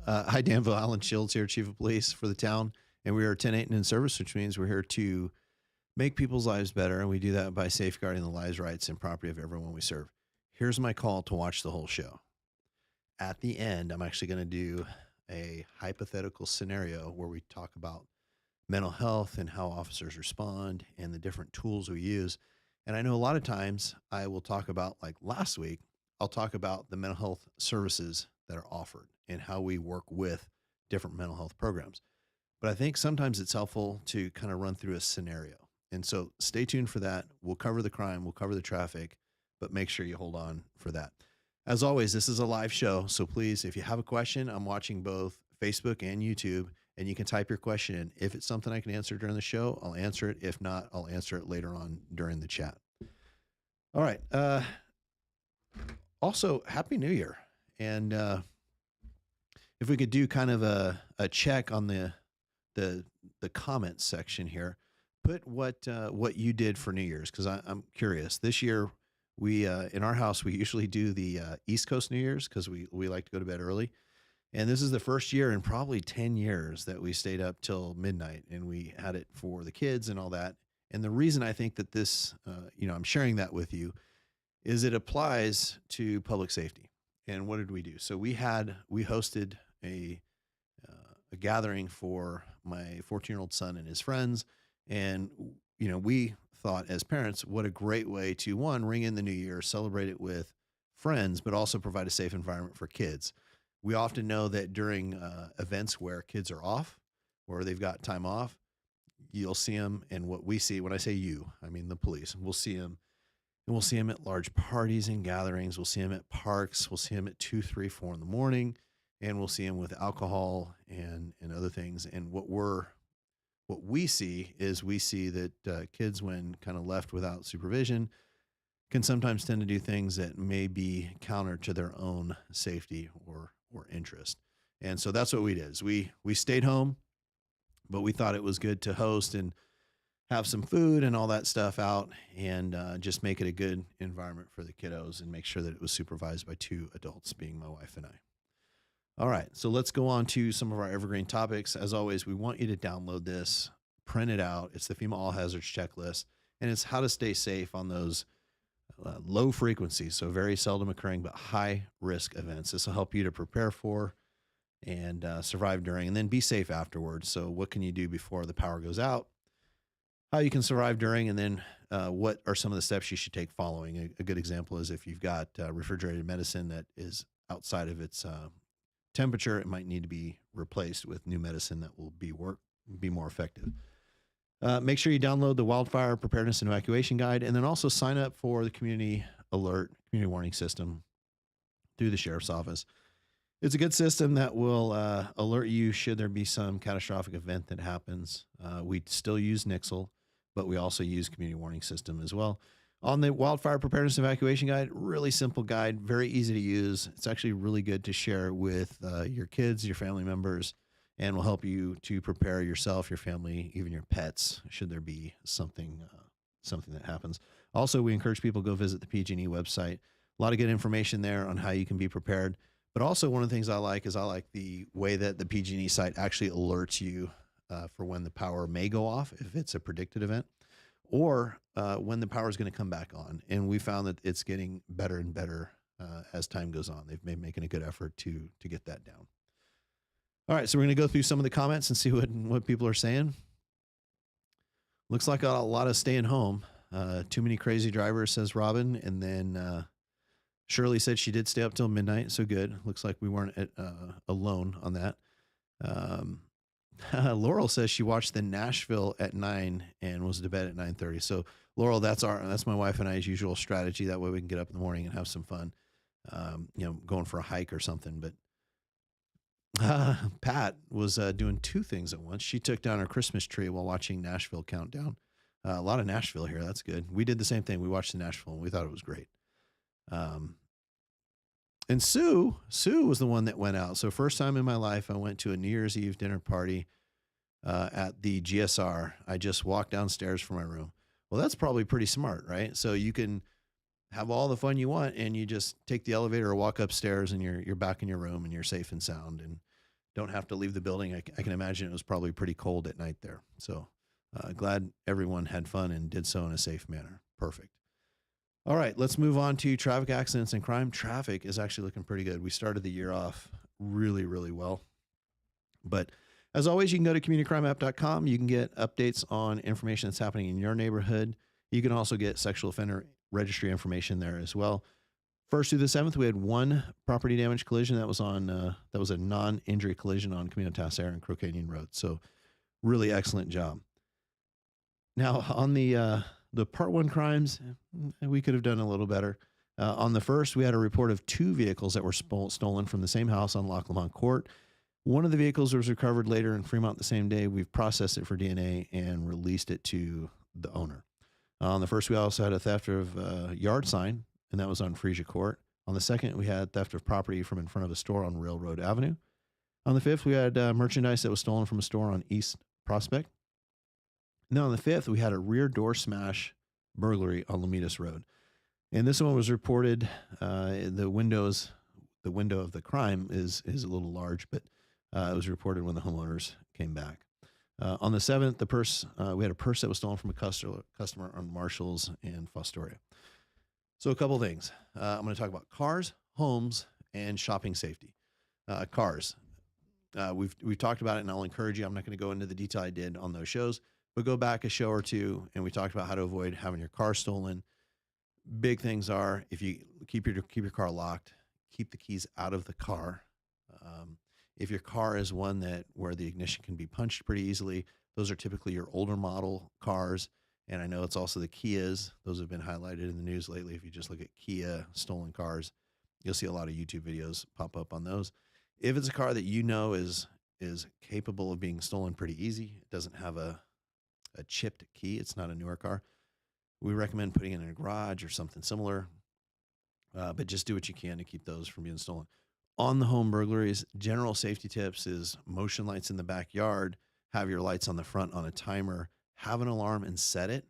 Hi, Danville. Alan Shields here, Chief of Police for the town. And we are 10-8 and in service, which means we're here to make people's lives better. And we do that by safeguarding the lives, rights, and property of everyone we serve. Here's my call to watch the whole show. At the end, I'm actually going to do a hypothetical scenario where we talk about mental health and how officers respond and the different tools we use. And I know a lot of times I will talk about, like last week, I'll talk about the mental health services that are offered and how we work with different mental health programs. But I think sometimes it's helpful to kind of run through a scenario. And so stay tuned for that. We'll cover the crime, we'll cover the traffic, but make sure you hold on for that. As always, this is a live show. So please, if you have a question, I'm watching both Facebook and YouTube, and you can type your question in. If it's something I can answer during the show, I'll answer it. If not, I'll answer it later on during the chat. All right. Also, Happy New Year. And if we could do kind of a check on the comments section here, put what you did for New Year's, because I'm curious. This year, we in our house, we usually do the East Coast New Year's because we like to go to bed early. And this is the first year in probably 10 years that we stayed up till midnight, and we had it for the kids and all that. And the reason I think that this, I'm sharing that with you, is it applies to public safety. And what did we do? So we hosted a gathering for my 14-year-old son and his friends. And, we thought as parents, what a great way to, one, ring in the new year, celebrate it with friends, but also provide a safe environment for kids. We often know that during events where kids are off, or they've got time off, you'll see them. And what we see, when I say you, I mean the police, we'll see them. And we'll see them at large parties and gatherings. We'll see them at parks. We'll see them at 2, 3, 4 in the morning. And we'll see them with alcohol and other things. And what we see is that kids, when kind of left without supervision, can sometimes tend to do things that may be counter to their own safety or interest. And so that's what we did. Is we stayed home, but we thought it was good to host and have some food and all that stuff out, and just make it a good environment for the kiddos and make sure that it was supervised by 2 adults, being my wife and I. All right, so let's go on to some of our evergreen topics. As always, we want you to download this, print it out. It's the FEMA All Hazards Checklist, and it's how to stay safe on those low frequency, so very seldom occurring, but high risk events. This will help you to prepare for and survive during, and then be safe afterwards. So what can you do before the power goes out, how you can survive during, and then what are some of the steps you should take following. A good example is if you've got refrigerated medicine that is outside of its temperature, it might need to be replaced with new medicine that will be more effective. Make sure you download the Wildfire Preparedness and Evacuation Guide, and then also sign up for the Community Community Warning System through the Sheriff's Office. It's a good system that will alert you should there be some catastrophic event that happens. We still use Nixle, but we also use Community Warning System as well. On the Wildfire Preparedness and Evacuation Guide, really simple guide, very easy to use. It's actually really good to share with your kids, your family members, and will help you to prepare yourself, your family, even your pets, should there be something that happens. Also, we encourage people to go visit the PG&E website. A lot of good information there on how you can be prepared. But also, one of the things I like the way that the PG&E site actually alerts you for when the power may go off, if it's a predicted event, or when the power is going to come back on. And we found that it's getting better and better as time goes on. They've been making a good effort to get that down. All right, so we're going to go through some of the comments and see what people are saying. Looks like a lot of staying home. Too many crazy drivers, says Robin. And then Shirley said she did stay up till midnight, so good. Looks like we weren't alone on that. Laurel says she watched the Nashville at 9 and was to bed at 9:30. So Laurel, that's my wife and I's usual strategy. That way we can get up in the morning and have some fun, going for a hike or something. But Pat was doing 2 things at once. She took down her Christmas tree while watching Nashville countdown. A lot of Nashville here. That's good. We did the same thing. We watched the Nashville and we thought it was great. And Sue was the one that went out. So first time in my life, I went to a New Year's Eve dinner party at the GSR. I just walked downstairs from my room. Well, that's probably pretty smart, right? So you can have all the fun you want, and you just take the elevator or walk upstairs, and you're back in your room, and you're safe and sound. And don't have to leave the building. I can imagine it was probably pretty cold at night there. So glad everyone had fun and did so in a safe manner. Perfect. All right, let's move on to traffic accidents and crime. Traffic is actually looking pretty good. We started the year off really, really well. But as always, you can go to communitycrimeapp.com. You can get updates on information that's happening in your neighborhood. You can also get sexual offender registry information there as well. 1st through the 7th, we had one property damage collision that was a non-injury collision on Camino Tassera and Crow Canyon Road. So really excellent job. Now on the part 1 crimes, we could have done a little better. On the 1st, we had a report of 2 vehicles that were stolen from the same house on Loch Lomond Court. One of the vehicles was recovered later in Fremont the same day. We've processed it for DNA and released it to the owner. On the 1st, we also had a theft of a yard sign, and that was on Frisia Court. On the 2nd, we had theft of property from in front of a store on Railroad Avenue. On the 5th, we had merchandise that was stolen from a store on East Prospect. And then on the 5th, we had a rear door smash burglary on Lomitas Road. And this one was reported, the window of the crime is a little large, but it was reported when the homeowners came back. On the 7th, we had a purse that was stolen from a customer on Marshalls and Fostoria. So a couple things. I'm going to talk about cars, homes, and shopping safety. Cars. We've talked about it, and I'll encourage you. I'm not going to go into the detail I did on those shows, but go back a show or two, and we talked about how to avoid having your car stolen. Big things are, if you keep your car locked, keep the keys out of the car. If your car is one where the ignition can be punched pretty easily, those are typically your older model cars. And I know it's also the Kias. Those have been highlighted in the news lately. If you just look at Kia stolen cars, you'll see a lot of YouTube videos pop up on those. If it's a car that you know is capable of being stolen pretty easy, it doesn't have a chipped key, it's not a newer car, we recommend putting it in a garage or something similar. But just do what you can to keep those from being stolen. On the home burglaries, general safety tips is motion lights in the backyard, have your lights on the front on a timer, have an alarm and set it.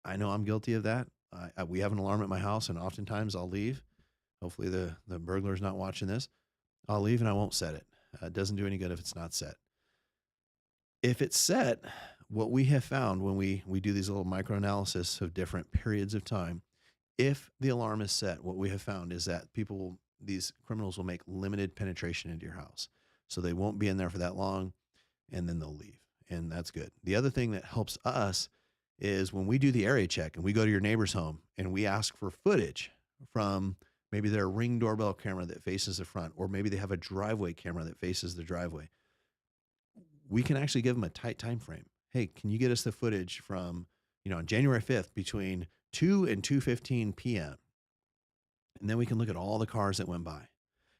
I know I'm guilty of that. We have an alarm at my house, and oftentimes I'll leave. Hopefully the burglar's not watching this. I'll leave and I won't set it. It doesn't do any good if it's not set. If it's set, what we have found when we do these little microanalysis of different periods of time, if the alarm is set, what we have found is that these criminals will make limited penetration into your house. So they won't be in there for that long, and then they'll leave. And that's good. The other thing that helps us is when we do the area check and we go to your neighbor's home and we ask for footage from maybe their Ring doorbell camera that faces the front, or maybe they have a driveway camera that faces the driveway. We can actually give them a tight time frame. Hey, can you get us the footage from, on January 5th between 2 and 2:15 p.m.? And then we can look at all the cars that went by.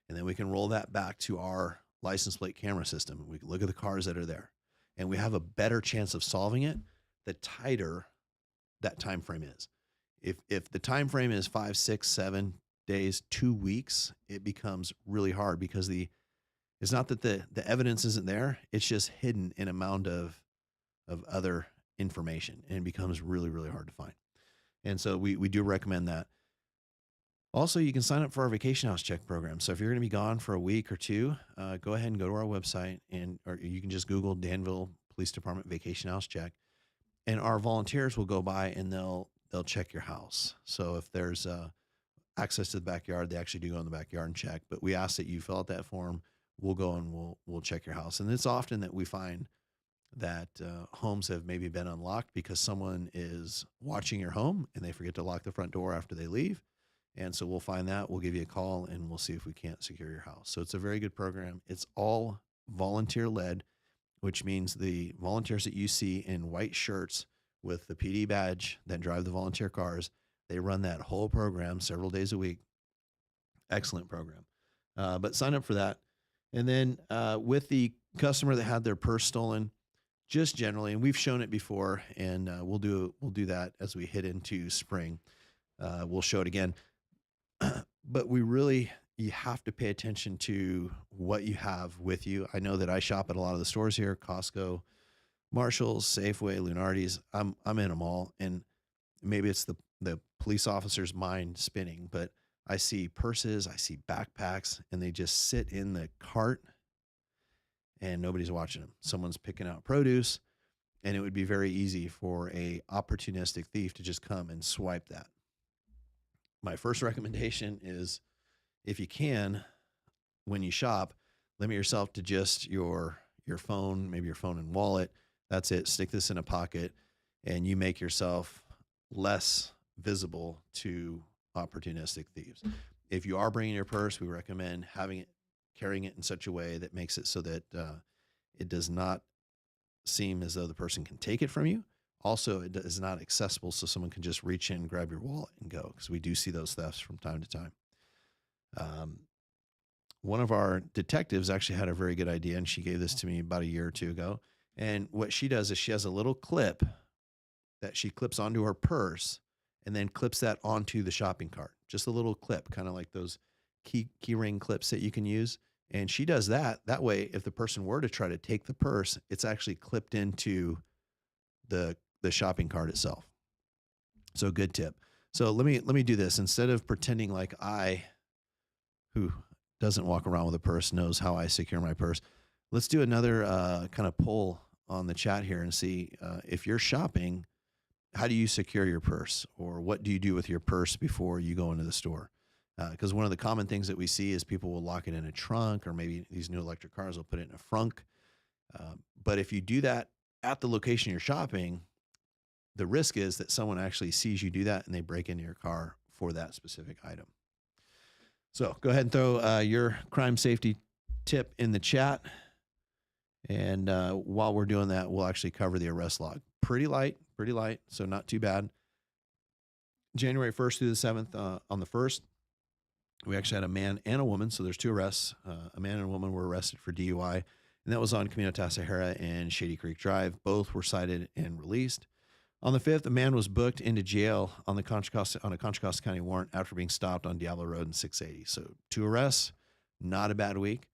And then we can roll that back to our license plate camera system. And we can look at the cars that are there. And we have a better chance of solving it the tighter that time frame is. If the time frame is 5, 6, 7 days, 2 weeks, it becomes really hard because it's not that the evidence isn't there. It's just hidden in a mound of other information, and it becomes really, really hard to find. And so we do recommend that. Also, you can sign up for our vacation house check program. So if you're going to be gone for a week or two, go ahead and go to our website, or you can just Google Danville Police Department vacation house check, and our volunteers will go by and they'll check your house. So if there's access to the backyard, they actually do go in the backyard and check. But we ask that you fill out that form. We'll go and we'll check your house. And it's often that we find that homes have maybe been unlocked because someone is watching your home and they forget to lock the front door after they leave. And so we'll find that, we'll give you a call, and we'll see if we can't secure your house. So it's a very good program. It's all volunteer led, which means the volunteers that you see in white shirts with the PD badge that drive the volunteer cars, they run that whole program several days a week. Excellent program. But sign up for that. And then with the customer that had their purse stolen, just generally, and we've shown it before, and we'll do that as we hit into spring. We'll show it again. But you have to pay attention to what you have with you. I know that I shop at a lot of the stores here, Costco, Marshalls, Safeway, Lunardi's. I'm in them all. And maybe it's the police officer's mind spinning, but I see purses, I see backpacks, and they just sit in the cart. and nobody's watching them. Someone's picking out produce, and it would be very easy for a opportunistic thief to just come and swipe that. My first recommendation is, if you can, when you shop, limit yourself to just your phone, maybe your phone and wallet. That's it. Stick this in a pocket, and you make yourself less visible to opportunistic thieves. If you are bringing your purse, we recommend carrying it in such a way that makes it so that it does not seem as though the person can take it from you. Also, it is not accessible, so someone can just reach in, grab your wallet, and go, because we do see those thefts from time to time. One of our detectives actually had a very good idea, and she gave this to me about a year or two ago. And what she does is she has a little clip that she clips onto her purse and then clips that onto the shopping cart. Just a little clip, kind of like those key ring clips that you can use. And she does that. That way, if the person were to try to take the purse, it's actually clipped into the shopping cart itself. So good tip. So let me do this. Instead of pretending like who doesn't walk around with a purse, knows how I secure my purse, let's do another kind of poll on the chat here and see if you're shopping, how do you secure your purse, or what do you do with your purse before you go into the store? Because one of the common things that we see is people will lock it in a trunk, or maybe these new electric cars will put it in a frunk. But if you do that at the location you're shopping, the risk is that someone actually sees you do that and they break into your car for that specific item. So go ahead and throw your crime safety tip in the chat. And while we're doing that, we'll actually cover the arrest log. Pretty light, so not too bad. January 1st through the 7th, on the 1st, we actually had a man and a woman, so there's 2 arrests. A man and a woman were arrested for DUI, and that was on Camino Tasajera and Shady Creek Drive. Both were cited and released. On the 5th, a man was booked into jail on a Contra Costa County warrant after being stopped on Diablo Road in 680. So 2 arrests, not a bad week.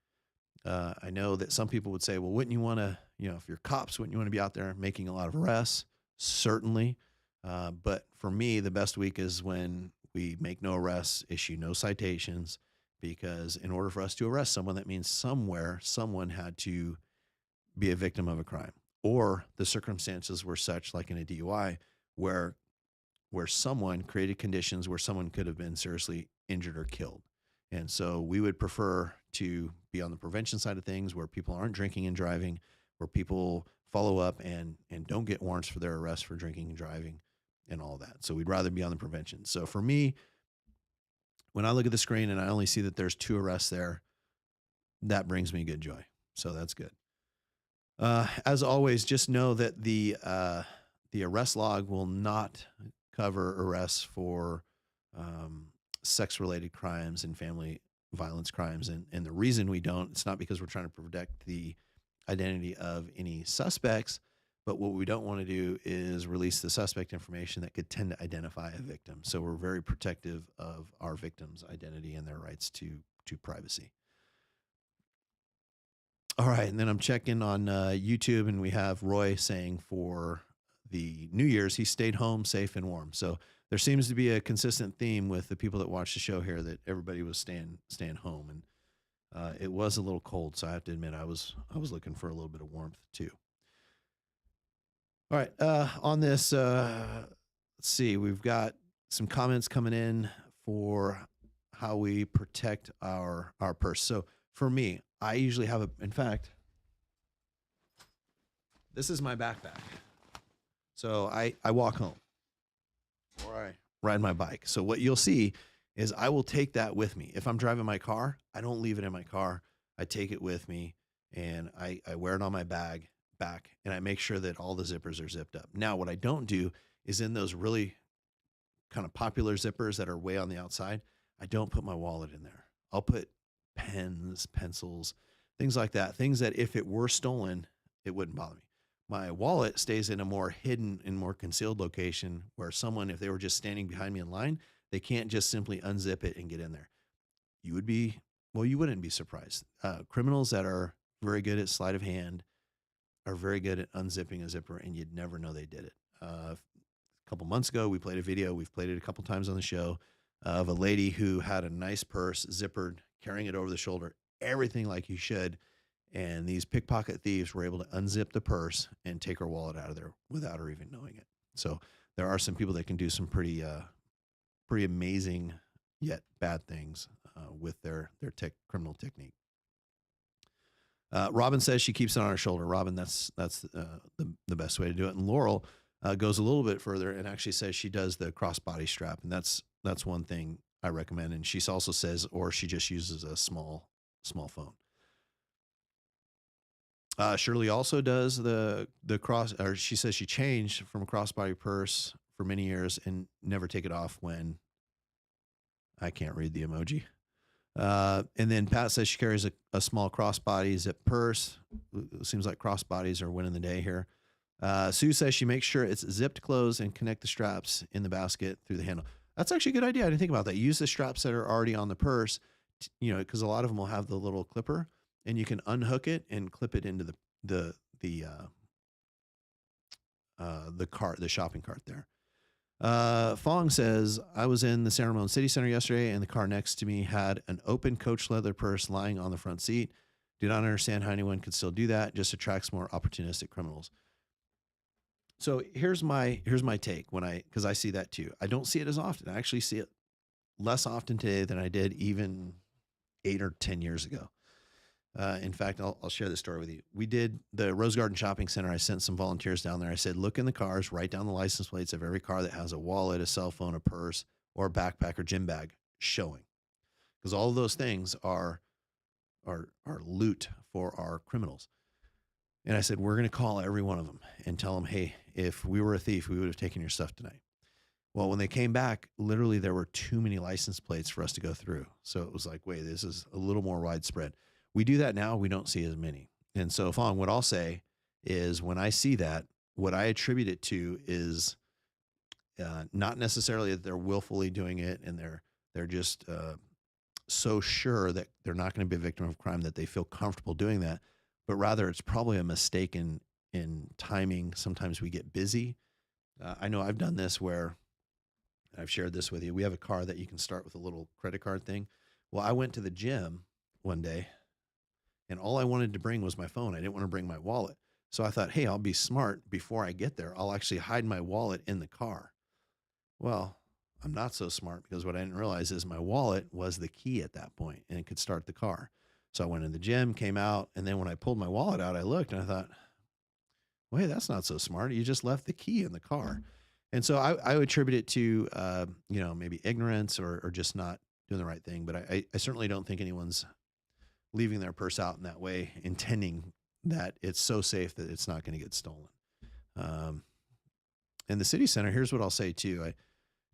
I know that some people would say, well, wouldn't you want to, if you're cops, wouldn't you want to be out there making a lot of arrests? Certainly. But for me, the best week is when we make no arrests, issue no citations, because in order for us to arrest someone, that means somewhere someone had to be a victim of a crime, or the circumstances were such, like in a DUI, where someone created conditions where someone could have been seriously injured or killed. And so we would prefer to be on the prevention side of things, where people aren't drinking and driving, where people follow up and don't get warrants for their arrest for drinking and driving and all that. So we'd rather be on the prevention. So for me, when I look at the screen and I only see that there's 2 arrests there, that brings me good joy. So that's good. As always, just know that the arrest log will not cover arrests for sex-related crimes and family violence crimes. And the reason we don't, it's not because we're trying to protect the identity of any suspects, but what we don't want to do is release the suspect information that could tend to identify a victim. So we're very protective of our victims' identity and their rights to privacy. All right, and then I'm checking on YouTube, and we have Roy saying for the New Year's, he stayed home safe and warm. So there seems to be a consistent theme with the people that watch the show here, that everybody was staying home, and it was a little cold. So I have to admit, I was looking for a little bit of warmth too. All right, on this, let's see, we've got some comments coming in for how we protect our purse. So for me, I usually have in fact, this is my backpack. So I walk home, or I ride my bike. So what you'll see is I will take that with me. If I'm driving my car, I don't leave it in my car. I take it with me, and I wear it on my back, and I make sure that all the zippers are zipped up. Now, what I don't do is, in those really kind of popular zippers that are way on the outside, I don't put my wallet in there. I'll put pens, pencils, things like that. Things that if it were stolen, it wouldn't bother me. My wallet stays in a more hidden and more concealed location, where someone, if they were just standing behind me in line, they can't just simply unzip it and get in there. You wouldn't be surprised. Criminals that are very good at sleight of hand are very good at unzipping a zipper, and you'd never know they did it. A couple months ago, we played a video. We've played it a couple times on the show, of a lady who had a nice purse, zippered, carrying it over the shoulder, everything like you should. And these pickpocket thieves were able to unzip the purse and take her wallet out of there without her even knowing it. So there are some people that can do some pretty amazing yet bad things with their criminal technique. Robin says she keeps it on her shoulder. Robin, that's the best way to do it. And Laurel goes a little bit further and actually says she does the crossbody strap, and that's one thing I recommend. And she also says, or she just uses a small phone. Shirley also does the cross, or she says she changed from a crossbody purse for many years and never take it off when I can't read the emoji. And then Pat says she carries a small crossbody zip purse. It seems like crossbodies are winning the day here. Sue says she makes sure it's zipped closed and connect the straps in the basket through the handle. That's actually a good idea. I didn't think about that. Use the straps that are already on the purse, because a lot of them will have the little clipper, and you can unhook it and clip it into the cart, the shopping cart there. Fong says, I was in the San Ramon City Center yesterday, and the car next to me had an open coach leather purse lying on the front seat. Did not understand how anyone could still do that. Just attracts more opportunistic criminals. So here's my take because I see that too. I don't see it as often. I actually see it less often today than I did even 8 or 10 years ago. In fact, I'll share this story with you. We did the Rose Garden Shopping Center. I sent some volunteers down there. I said, look in the cars, write down the license plates of every car that has a wallet, a cell phone, a purse, or a backpack or gym bag showing. Because all of those things are loot for our criminals. And I said, we're going to call every one of them and tell them, hey, if we were a thief, we would have taken your stuff tonight. Well, when they came back, literally there were too many license plates for us to go through. So it was like, wait, this is a little more widespread. We do that now. We don't see as many. And so, Fong, what I'll say is when I see that, what I attribute it to is not necessarily that they're willfully doing it and they're just so sure that they're not going to be a victim of crime that they feel comfortable doing that, but rather it's probably a mistake in timing. Sometimes we get busy. I know I've done this where I've shared this with you. We have a car that you can start with a little credit card thing. Well, I went to the gym one day, and all I wanted to bring was my phone. I didn't want to bring my wallet. So I thought, hey, I'll be smart. Before I get there, I'll actually hide my wallet in the car. Well, I'm not so smart because what I didn't realize is my wallet was the key at that point and it could start the car. So I went in the gym, came out, and then when I pulled my wallet out, I looked and I thought, wait, that's not so smart. You just left the key in the car. And so I would attribute it to, maybe ignorance or just not doing the right thing. But I certainly don't think anyone's leaving their purse out in that way, intending that it's so safe that it's not going to get stolen. In the city center, here's what I'll say too.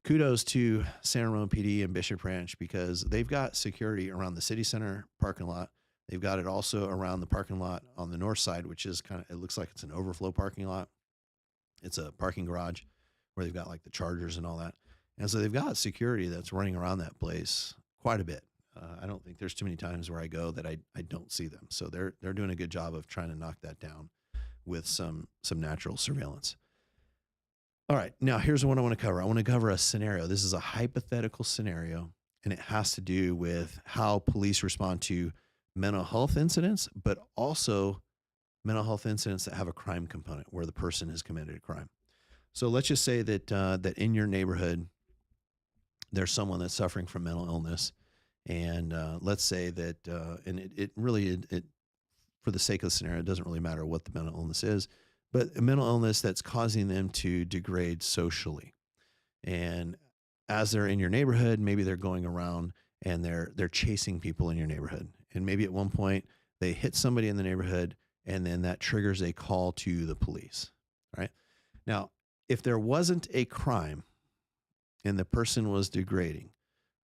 Kudos to San Ramon PD and Bishop Ranch because they've got security around the city center parking lot. They've got it also around the parking lot on the north side, which is it looks like it's an overflow parking lot. It's a parking garage where they've got like the chargers and all that. And so they've got security that's running around that place quite a bit. I don't think there's too many times where I go that I don't see them. So they're doing a good job of trying to knock that down with some natural surveillance. All right, now here's what I want to cover. I want to cover a scenario. This is a hypothetical scenario, and it has to do with how police respond to mental health incidents, but also mental health incidents that have a crime component where the person has committed a crime. So let's just say that that in your neighborhood, there's someone that's suffering from mental illness. And let's say that, and it really, for the sake of the scenario, it doesn't really matter what the mental illness is, but a mental illness that's causing them to degrade socially. And as they're in your neighborhood, maybe they're going around and they're chasing people in your neighborhood. And maybe at one point they hit somebody in the neighborhood, and then that triggers a call to the police. All right. Now, if there wasn't a crime and the person was degrading,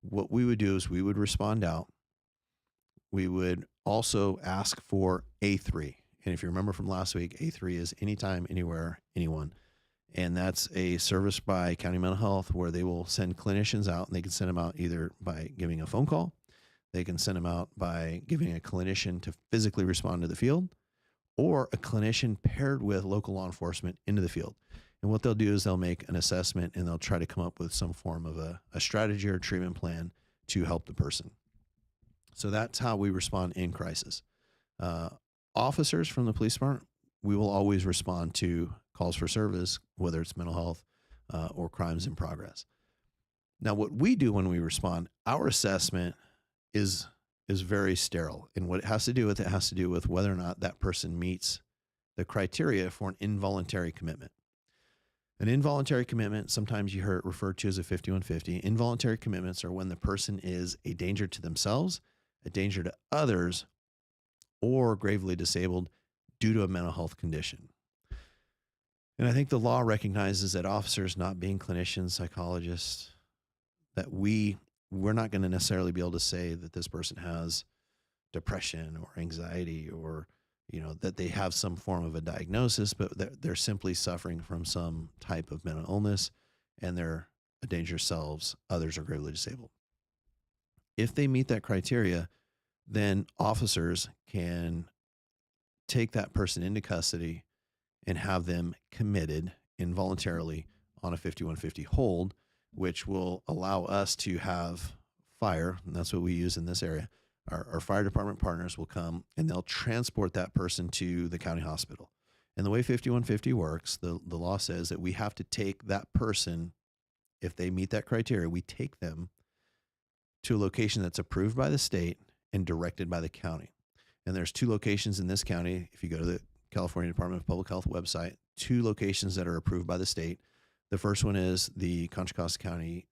what we would do is we would respond out. We would also ask for A3. And if you remember from last week, A3 is anytime, anywhere, anyone. And that's a service by County Mental Health where they will send clinicians out, and they can send them out either by giving a phone call. They can send them out by giving a clinician to physically respond to the field, or a clinician paired with local law enforcement into the field. And what they'll do is they'll make an assessment and they'll try to come up with some form of a strategy or treatment plan to help the person. So that's how we respond in crisis. officers from the police department, we will always respond to calls for service, whether it's mental health or crimes in progress. Now, what we do when we respond, our assessment is very sterile. And what it has to do with whether or not that person meets the criteria for an involuntary commitment. An involuntary commitment, sometimes you hear it referred to as a 5150. Involuntary commitments are when the person is a danger to themselves, a danger to others, or gravely disabled due to a mental health condition. And I think the law recognizes that officers, not being clinicians, psychologists, that we're not going to necessarily be able to say that this person has depression or anxiety or, that they have some form of a diagnosis, but they're simply suffering from some type of mental illness and they're a danger to themselves, others are gravely disabled. If they meet that criteria, then officers can take that person into custody and have them committed involuntarily on a 5150 hold, which will allow us to have fire, and that's what we use in this area. Our fire department partners will come and they'll transport that person to the county hospital. And the way 5150 works, the law says that we have to take that person, if they meet that criteria, we take them to a location that's approved by the state and directed by the county. And there's 2 locations in this county. If you go to the California Department of Public Health website, 2 locations that are approved by the state. The first one is the Contra Costa County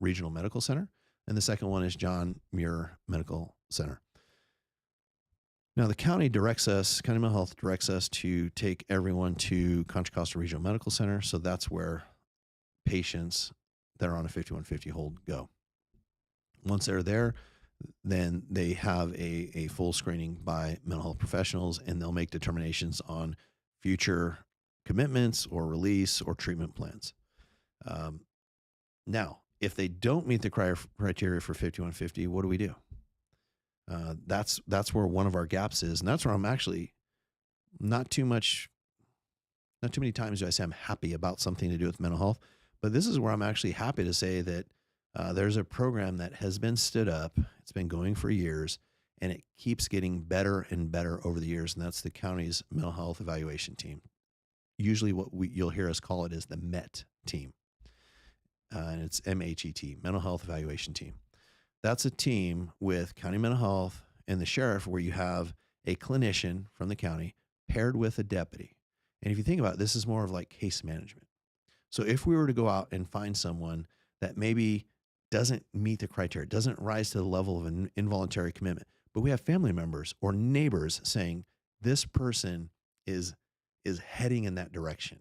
Regional Medical Center, and the second one is John Muir Medical Center. Now, the county County Mental Health directs us to take everyone to Contra Costa Regional Medical Center, so that's where patients that are on a 5150 hold go. Once they're there, then they have a full screening by mental health professionals, and they'll make determinations on future commitments or release or treatment plans. Now, if they don't meet the criteria for 5150, what do we do? That's where one of our gaps is, and that's where I'm actually not too many times do I say I'm happy about something to do with mental health, but this is where I'm actually happy to say that there's a program that has been stood up. It's been going for years, and it keeps getting better and better over the years, and that's the county's mental health evaluation team. Usually what you'll hear us call it is the MET team, and it's MHET, Mental Health Evaluation Team. That's a team with county mental health and the sheriff where you have a clinician from the county paired with a deputy. And if you think about it, this is more of like case management. So if we were to go out and find someone that maybe doesn't meet the criteria, doesn't rise to the level of an involuntary commitment, but we have family members or neighbors saying this person is heading in that direction.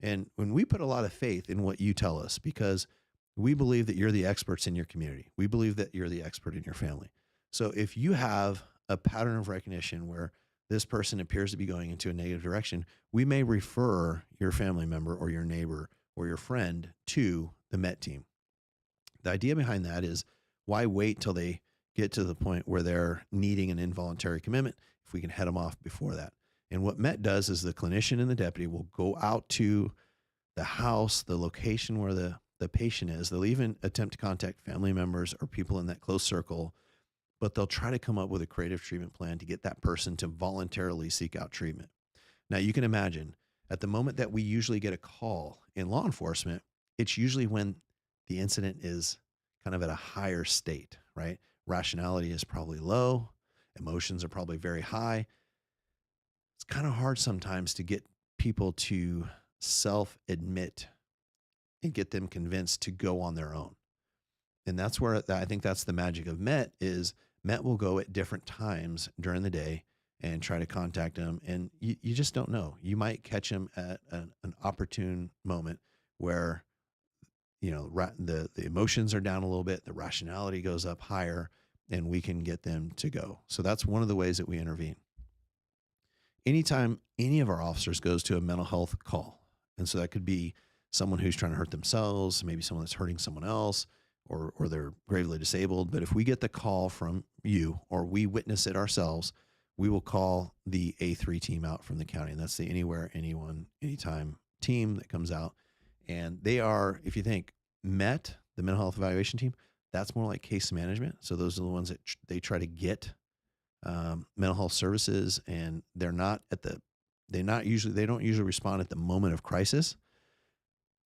And when we put a lot of faith in what you tell us, because we believe that you're the experts in your community, we believe that you're the expert in your family. So if you have a pattern of recognition where this person appears to be going into a negative direction, we may refer your family member or your neighbor or your friend to the MET team. The idea behind that is, why wait till they get to the point where they're needing an involuntary commitment if we can head them off before that? And what MET does is the clinician and the deputy will go out to the house, the location where the patient is. They'll even attempt to contact family members or people in that close circle, but they'll try to come up with a creative treatment plan to get that person to voluntarily seek out treatment. Now, you can imagine at the moment that we usually get a call in law enforcement, it's usually when the incident is kind of at a higher state, right? Rationality is probably low. Emotions are probably very high. It's kind of hard sometimes to get people to self-admit and get them convinced to go on their own. And that's where I think that's the magic of MET is MET will go at different times during the day and try to contact them. And you just don't know. You might catch them at an opportune moment where, the emotions are down a little bit, the rationality goes up higher, and we can get them to go. So that's one of the ways that we intervene. Anytime any of our officers goes to a mental health call, and so that could be someone who's trying to hurt themselves, maybe someone that's hurting someone else, or they're gravely disabled. But if we get the call from you or we witness it ourselves, we will call the A3 team out from the county. And that's the Anywhere, Anyone, Anytime team that comes out. And they are, if you think MET, the mental health evaluation team, that's more like case management. So those are the ones that they try to get mental health services, and they don't usually respond at the moment of crisis.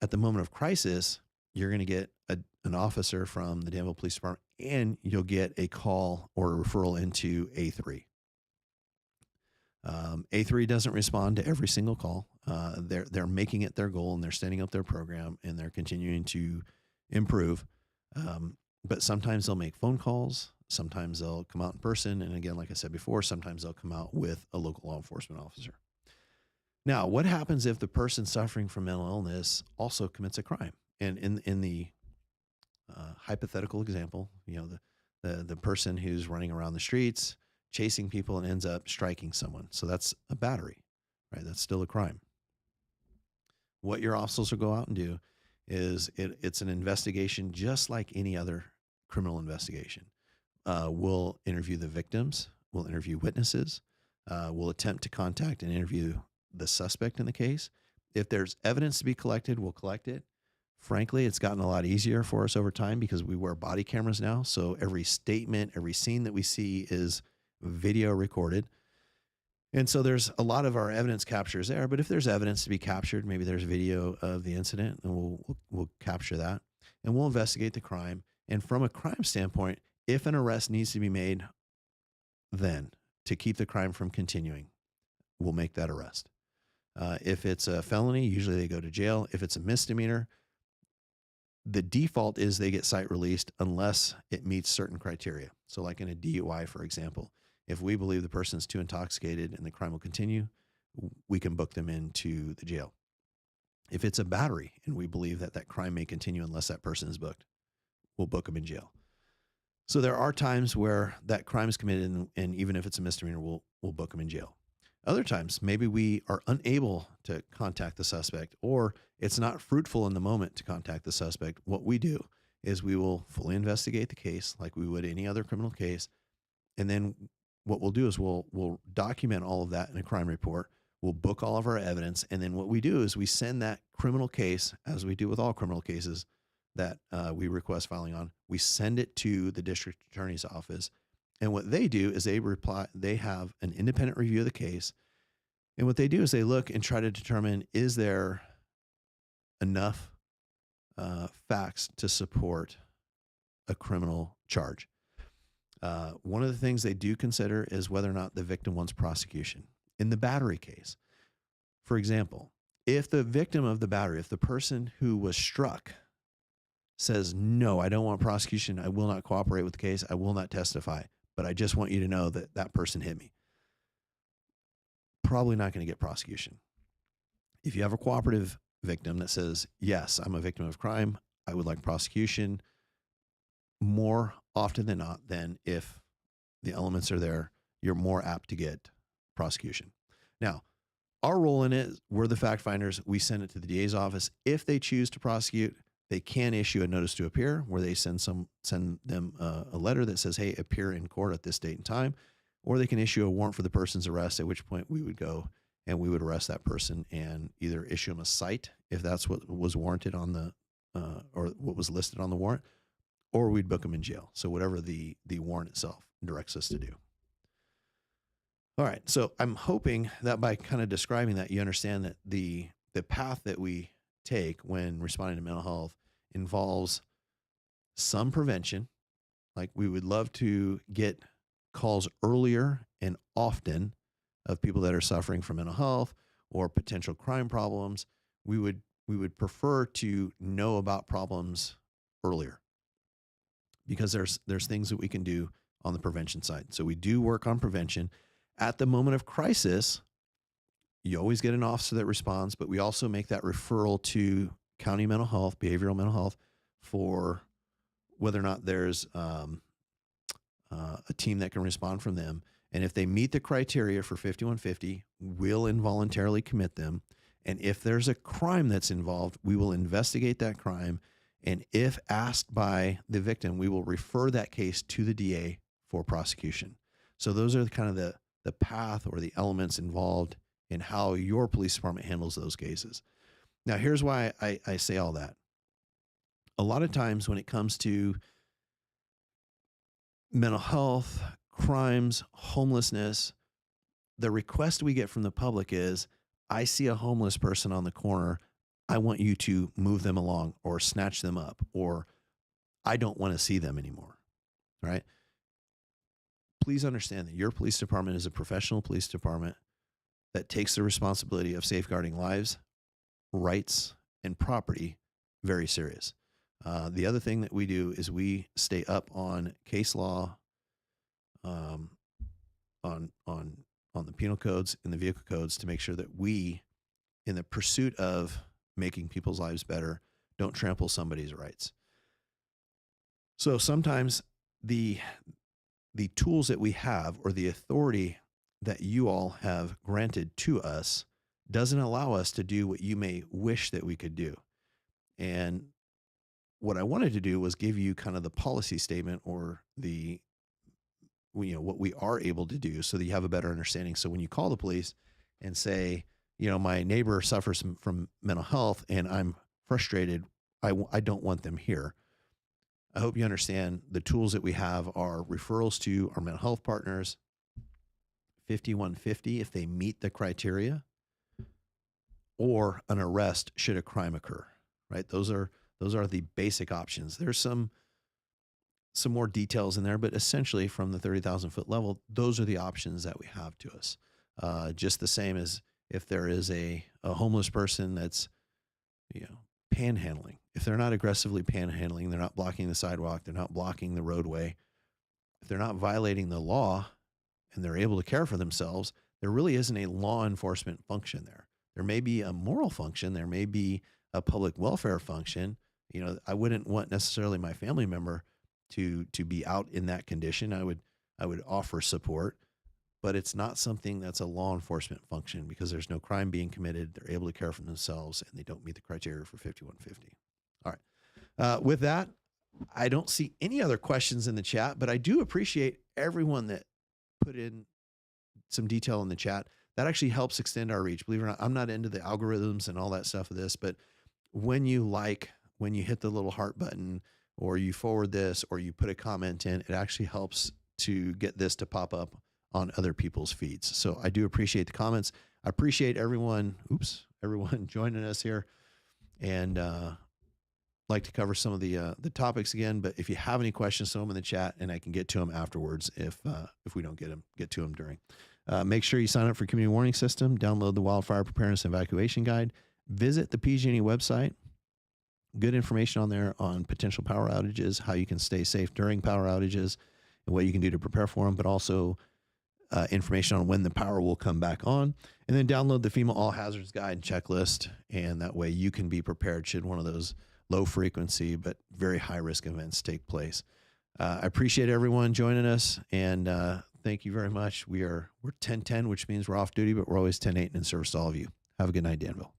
At the moment of crisis, you're going to get an officer from the Danville Police Department, and you'll get a call or a referral into A3. A3 doesn't respond to every single call. They're making it their goal, and they're standing up their program, and they're continuing to improve. But sometimes they'll make phone calls. Sometimes they'll come out in person. And again, like I said before, sometimes they'll come out with a local law enforcement officer. Now, what happens if the person suffering from mental illness also commits a crime? And in the hypothetical example, the person who's running around the streets, chasing people, and ends up striking someone. So that's a battery, right? That's still a crime. What your officers will go out and do is it's an investigation just like any other criminal investigation. We'll interview the victims. We'll interview witnesses. We'll attempt to contact and interview the suspect in the case. If there's evidence to be collected, we'll collect it. Frankly, it's gotten a lot easier for us over time because we wear body cameras now. So every statement, every scene that we see is video recorded. And so there's a lot of our evidence captures there. But if there's evidence to be captured, maybe there's video of the incident, and we'll capture that. And we'll investigate the crime. And from a crime standpoint, if an arrest needs to be made, then to keep the crime from continuing, we'll make that arrest. If it's a felony, usually they go to jail. If it's a misdemeanor, the default is they get site released unless it meets certain criteria. So like in a DUI, for example, if we believe the person's too intoxicated and the crime will continue, we can book them into the jail. If it's a battery and we believe that crime may continue unless that person is booked, we'll book them in jail. So there are times where that crime is committed, and even if it's a misdemeanor, we'll book them in jail. Other times, maybe we are unable to contact the suspect, or it's not fruitful in the moment to contact the suspect. What we do is we will fully investigate the case like we would any other criminal case. And then what we'll do is we'll document all of that in a crime report. We'll book all of our evidence. And then what we do is we send that criminal case, as we do with all criminal cases that we request filing on, we send it to the district attorney's office. And what they do is they have an independent review of the case. And what they do is they look and try to determine, is there enough facts to support a criminal charge? One of the things they do consider is whether or not the victim wants prosecution. In the battery case, for example, if the victim of the battery, if the person who was struck says, no, I don't want prosecution, I will not cooperate with the case, I will not testify, but I just want you to know that that person hit me, probably not going to get prosecution. If you have a cooperative victim that says, yes, I'm a victim of crime, I would like prosecution, more often than not, then if the elements are there, you're more apt to get prosecution. Now, our role in it, we're the fact finders. We send it to the DA's office. If they choose to prosecute, they can issue a notice to appear, where they send them a letter that says, hey, appear in court at this date and time, or they can issue a warrant for the person's arrest, at which point we would go and we would arrest that person and either issue them a cite if that's what was warranted on the or what was listed on the warrant, or we'd book them in jail. So whatever the warrant itself directs us to do. All right. So I'm hoping that by kind of describing that, you understand that the path that we take when responding to mental health involves some prevention. Like, we would love to get calls earlier and often of people that are suffering from mental health or potential crime problems. We would prefer to know about problems earlier, because there's things that we can do on the prevention side. So we do work on prevention. At the moment of crisis, you always get an officer that responds, but we also make that referral to county mental health, behavioral mental health, for whether or not there's a team that can respond from them. And if they meet the criteria for 5150, we'll involuntarily commit them. And if there's a crime that's involved, we will investigate that crime. And if asked by the victim, we will refer that case to the DA for prosecution. So those are kind of the path or the elements involved in how your police department handles those cases. Now, here's why I say all that. A lot of times when it comes to mental health, crimes, homelessness, the request we get from the public is, I see a homeless person on the corner. I want you to move them along or snatch them up, or I don't want to see them anymore. Right? Please understand that your police department is a professional police department that takes the responsibility of safeguarding lives, rights, and property very serious. The other thing that we do is we stay up on case law, on the penal codes and the vehicle codes to make sure that we, in the pursuit of making people's lives better, don't trample somebody's rights. So sometimes the tools that we have, or the authority that you all have granted to us, doesn't allow us to do what you may wish that we could do. And what I wanted to do was give you kind of the policy statement, or the, what we are able to do, so that you have a better understanding. So when you call the police and say, my neighbor suffers from mental health and I'm frustrated, I don't want them here. I hope you understand the tools that we have are referrals to our mental health partners, 5150 if they meet the criteria, or an arrest should a crime occur, right? Those are the basic options. There's some more details in there, but essentially from the 30,000 foot level, those are the options that we have to us. Just the same as if there is a homeless person that's, panhandling. If they're not aggressively panhandling, they're not blocking the sidewalk, they're not blocking the roadway, if they're not violating the law and they're able to care for themselves, there really isn't a law enforcement function there. There may be a moral function, there may be a public welfare function. I wouldn't want necessarily my family member to be out in that condition. I would offer support, but it's not something that's a law enforcement function, because there's no crime being committed. They're able to care for themselves and they don't meet the criteria for 5150. All right. With that, I don't see any other questions in the chat, but I do appreciate everyone that put in some detail in the chat. That actually helps extend our reach. Believe it or not, I'm not into the algorithms and all that stuff of this, but when you hit the little heart button, or you forward this, or you put a comment in, it actually helps to get this to pop up on other people's feeds. So I do appreciate the comments. I appreciate everyone joining us here, and like to cover some of the topics again. But if you have any questions, throw them in the chat and I can get to them afterwards if we don't get to them during. Make sure you sign up for Community Warning System, download the Wildfire Preparedness and Evacuation Guide, visit the PG&E website. Good information on there on potential power outages, how you can stay safe during power outages, and what you can do to prepare for them, but also information on when the power will come back on. And then download the FEMA All Hazards Guide and checklist, and that way you can be prepared should one of those low frequency but very high risk events take place. I appreciate everyone joining us, and thank you very much. We're 10:10, which means we're off duty, but we're always 10:8 in service to all of you. Have a good night, Danville.